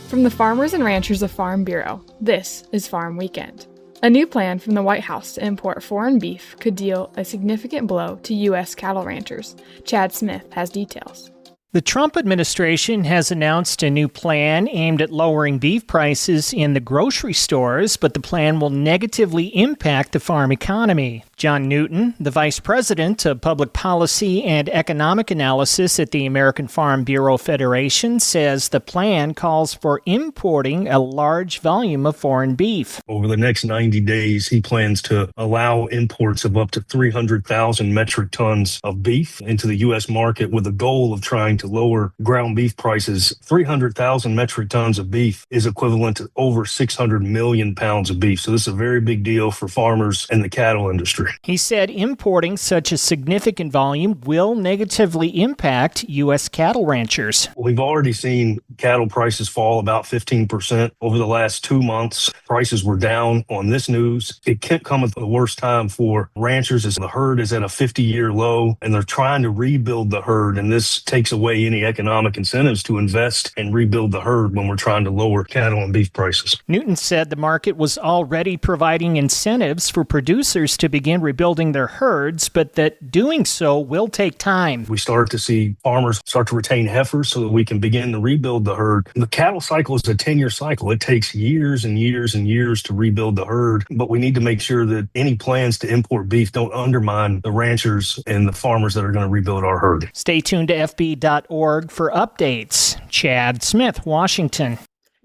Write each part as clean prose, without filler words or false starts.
From the farmers and ranchers of Farm Bureau, this is Farm Weekend. A new plan from the White House to import foreign beef could deal a significant blow to U.S. cattle ranchers. Chad Smith has details. The Trump administration has announced a new plan aimed at lowering beef prices in the grocery stores, but the plan will negatively impact the farm economy. John Newton, the Vice President of Public Policy and Economic Analysis at the American Farm Bureau Federation, says the plan calls for importing a large volume of foreign beef. Over the next 90 days, he plans to allow imports of up to 300,000 metric tons of beef into the U.S. market with a goal of trying to lower ground beef prices. 300,000 metric tons of beef is equivalent to over 600 million pounds of beef. So this is a very big deal for farmers and the cattle industry. He said importing such a significant volume will negatively impact U.S. cattle ranchers. We've already seen cattle prices fall about 15% over the last 2 months. Prices were down on this news. It can't come at the worst time for ranchers as the herd is at a 50-year low and they're trying to rebuild the herd. And this takes away any economic incentives to invest and rebuild the herd when we're trying to lower cattle and beef prices. Newton said the market was already providing incentives for producers to begin rebuilding their herds, but that doing so will take time. We start to see farmers start to retain heifers so that we can begin to rebuild the herd. The cattle cycle is a 10-year cycle. It takes years and years and years to rebuild the herd, but we need to make sure that any plans to import beef don't undermine the ranchers and the farmers that are going to rebuild our herd. Stay tuned to FB.org for updates. Chad Smith, Washington.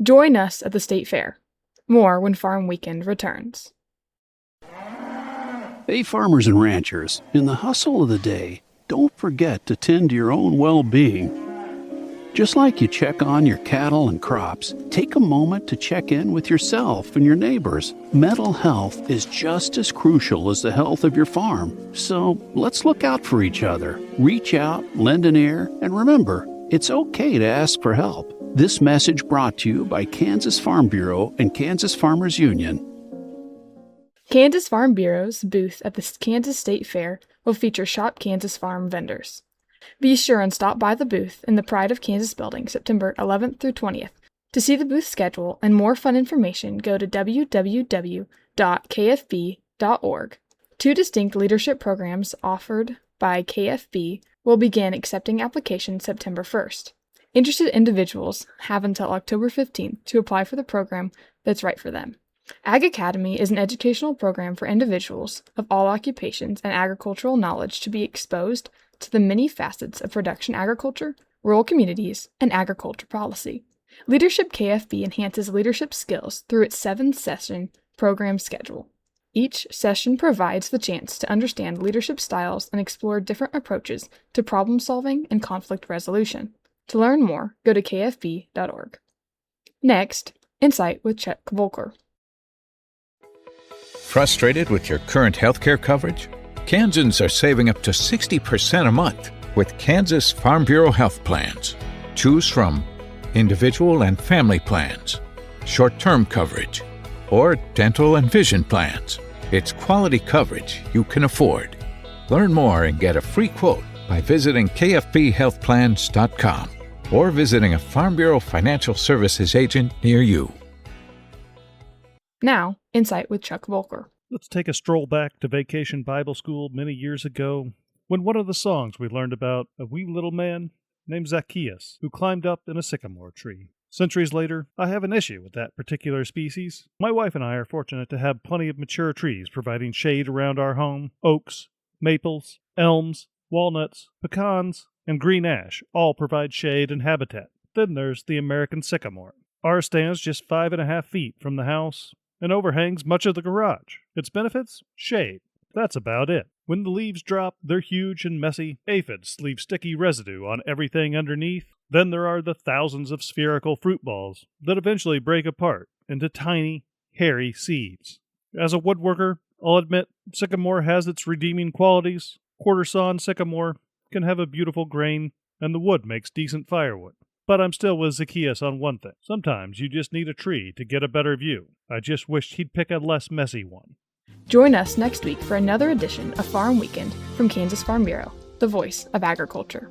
Join us at the State Fair. More when Farm Weekend returns. Hey, farmers and ranchers, in the hustle of the day, don't forget to tend to your own well-being. Just like you check on your cattle and crops, take a moment to check in with yourself and your neighbors. Mental health is just as crucial as the health of your farm. So let's look out for each other. Reach out, lend an ear, and remember, it's okay to ask for help. This message brought to you by Kansas Farm Bureau and Kansas Farmers Union. Kansas Farm Bureau's booth at the Kansas State Fair will feature Shop Kansas Farm vendors. Be sure and stop by the booth in the Pride of Kansas building September 11th through 20th. To see the booth schedule and more fun information, go to www.kfb.org. 2 distinct leadership programs offered by KFB will begin accepting applications September 1st. Interested individuals have until October 15th to apply for the program that's right for them. Ag Academy is an educational program for individuals of all occupations and agricultural knowledge to be exposed to the many facets of production agriculture, rural communities, and agriculture policy. Leadership KFB enhances leadership skills through its 7-session program schedule. Each session provides the chance to understand leadership styles and explore different approaches to problem solving and conflict resolution. To learn more, go to kfb.org. Next, Insight with Chuck Volker. Frustrated with your current healthcare coverage? Kansans are saving up to 60% a month with Kansas Farm Bureau health plans. Choose from individual and family plans, short-term coverage, or dental and vision plans. It's quality coverage you can afford. Learn more and get a free quote by visiting kfbhealthplans.com or visiting a Farm Bureau Financial Services agent near you. Now, Insight with Chuck Volker. Let's take a stroll back to Vacation Bible School many years ago, when one of the songs we learned about a wee little man named Zacchaeus who climbed up in a sycamore tree. Centuries later, I have an issue with that particular species. My wife and I are fortunate to have plenty of mature trees providing shade around our home. Oaks, maples, elms, walnuts, pecans, and green ash all provide shade and habitat. Then there's the American sycamore. Ours stands just 5.5 feet from the house and overhangs much of the garage. Its benefits? Shade. That's about it. When the leaves drop, they're huge and messy. Aphids leave sticky residue on everything underneath. Then there are the thousands of spherical fruit balls that eventually break apart into tiny, hairy seeds. As a woodworker, I'll admit sycamore has its redeeming qualities. Quarter-sawn sycamore can have a beautiful grain, and the wood makes decent firewood. But I'm still with Zacchaeus on one thing. Sometimes you just need a tree to get a better view. I just wished he'd pick a less messy one. Join us next week for another edition of Farm Weekend from Kansas Farm Bureau, the voice of agriculture.